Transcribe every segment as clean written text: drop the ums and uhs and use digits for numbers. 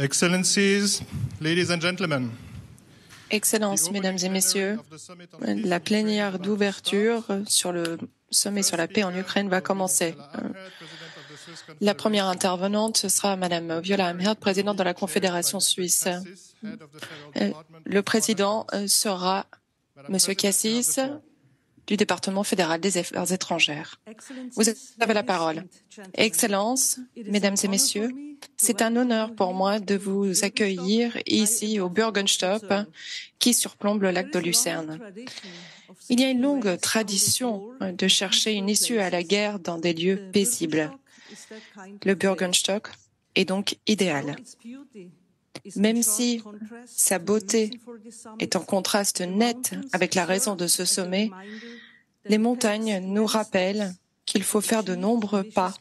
Excellencies, ladies and gentlemen. Excellences, Mesdames et Messieurs, la plénière d'ouverture sur le sommet sur la paix en Ukraine va commencer. La première intervenante, ce sera Madame Viola Amherd, présidente de la Confédération suisse. Le président sera Monsieur Cassis, du département fédéral des Affaires étrangères. Vous avez la parole. Excellences, Mesdames et Messieurs, c'est un honneur pour moi de vous accueillir ici au Bürgenstopp qui surplombe le lac de Lucerne. Il y a une longue tradition de chercher une issue à la guerre dans des lieux paisibles. Le Bürgenstock est donc idéal. Même si sa beauté est en contraste net avec la raison de ce sommet, les montagnes nous rappellent qu'il faut faire de nombreux pas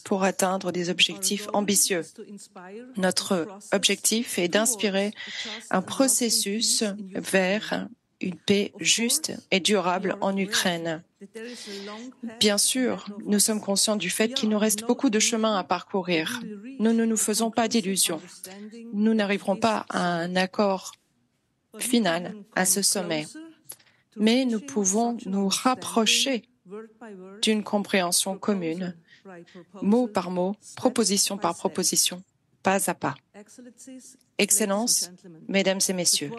pour atteindre des objectifs ambitieux. Notre objectif est d'inspirer un processus vers une paix juste et durable en Ukraine. Bien sûr, nous sommes conscients du fait qu'il nous reste beaucoup de chemin à parcourir. Nous ne nous faisons pas d'illusions. Nous n'arriverons pas à un accord final à ce sommet. Mais nous pouvons nous rapprocher d'une compréhension commune, mot par mot, proposition par proposition, pas à pas. Excellences, Mesdames et Messieurs,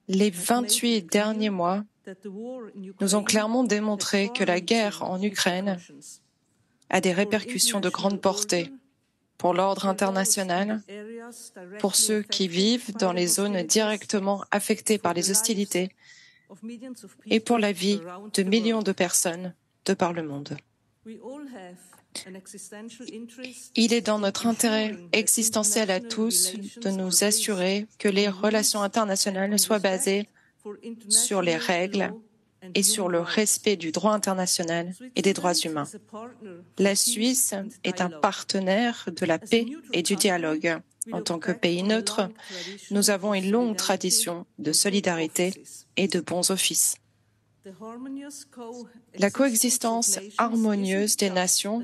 les 28 derniers mois nous ont clairement démontré que la guerre en Ukraine a des répercussions de grande portée pour l'ordre international, pour ceux qui vivent dans les zones directement affectées par les hostilités et pour la vie de millions de personnes de par le monde. Il est dans notre intérêt existentiel à tous de nous assurer que les relations internationales soient basées sur les règles et sur le respect du droit international et des droits humains. La Suisse est un partenaire de la paix et du dialogue. En tant que pays neutre, nous avons une longue tradition de solidarité et de bons offices. La coexistence harmonieuse des nations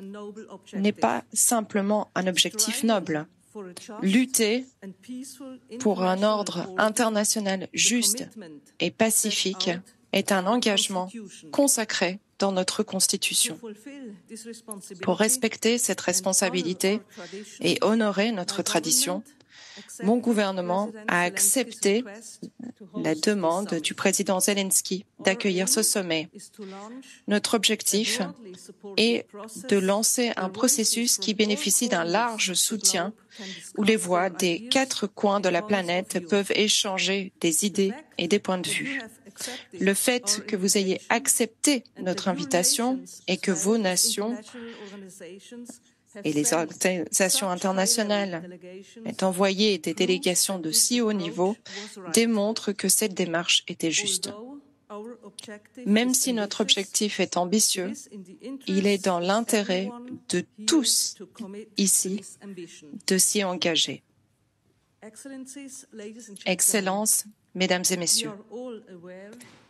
n'est pas simplement un objectif noble. Lutter pour un ordre international juste et pacifique est un engagement consacré dans notre Constitution. Pour respecter cette responsabilité et honorer notre tradition, mon gouvernement a accepté la demande du président Zelensky d'accueillir ce sommet. Notre objectif est de lancer un processus qui bénéficie d'un large soutien où les voix des 4 coins de la planète peuvent échanger des idées et des points de vue. Le fait que vous ayez accepté notre invitation et que vos nations et les organisations internationales aient envoyé des délégations de si haut niveau démontre que cette démarche était juste. Même si notre objectif est ambitieux, il est dans l'intérêt de tous ici de s'y engager. Excellences, Mesdames et Messieurs,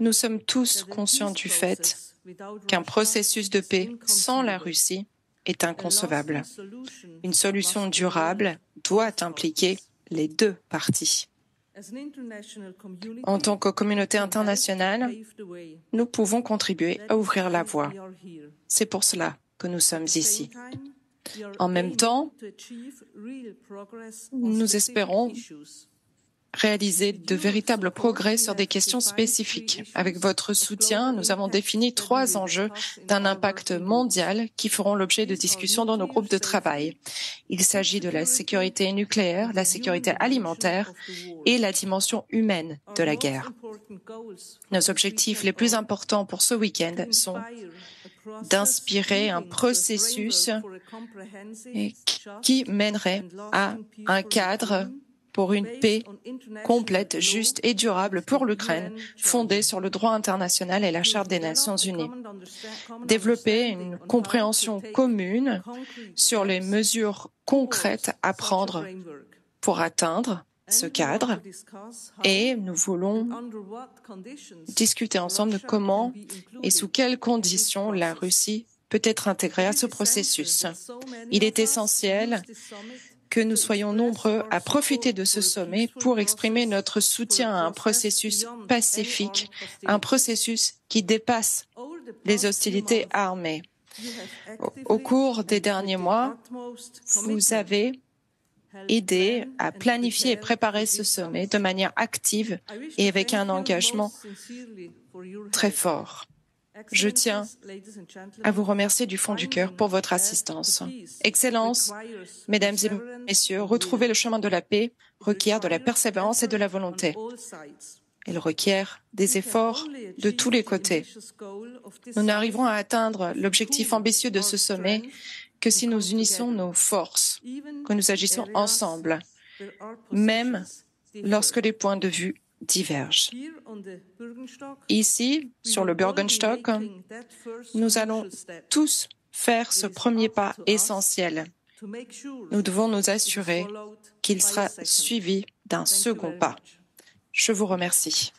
nous sommes tous conscients du fait qu'un processus de paix sans la Russie est inconcevable. Une solution durable doit impliquer les deux parties. En tant que communauté internationale, nous pouvons contribuer à ouvrir la voie. C'est pour cela que nous sommes ici. En même temps, nous espérons réaliser de véritables progrès sur des questions spécifiques. Avec votre soutien, nous avons défini 3 enjeux d'un impact mondial qui feront l'objet de discussions dans nos groupes de travail. Il s'agit de la sécurité nucléaire, la sécurité alimentaire et la dimension humaine de la guerre. Nos objectifs les plus importants pour ce week-end sont d'inspirer un processus qui mènerait à un cadre pour une paix complète, juste et durable pour l'Ukraine, fondée sur le droit international et la Charte des Nations Unies. Développer une compréhension commune sur les mesures concrètes à prendre pour atteindre ce cadre et nous voulons discuter ensemble de comment et sous quelles conditions la Russie peut être intégrée à ce processus. Il est essentiel que nous soyons nombreux à profiter de ce sommet pour exprimer notre soutien à un processus pacifique, un processus qui dépasse les hostilités armées. Au cours des derniers mois, vous avez aidé à planifier et préparer ce sommet de manière active et avec un engagement très fort. Je tiens à vous remercier du fond du cœur pour votre assistance. Excellences, Mesdames et Messieurs, retrouver le chemin de la paix requiert de la persévérance et de la volonté. Elle requiert des efforts de tous les côtés. Nous n'arriverons à atteindre l'objectif ambitieux de ce sommet que si nous unissons nos forces, que nous agissons ensemble, même lorsque les points de vue divergent. Ici, sur le Bürgenstock, nous allons tous faire ce premier pas essentiel. Nous devons nous assurer qu'il sera suivi d'un second pas. Je vous remercie.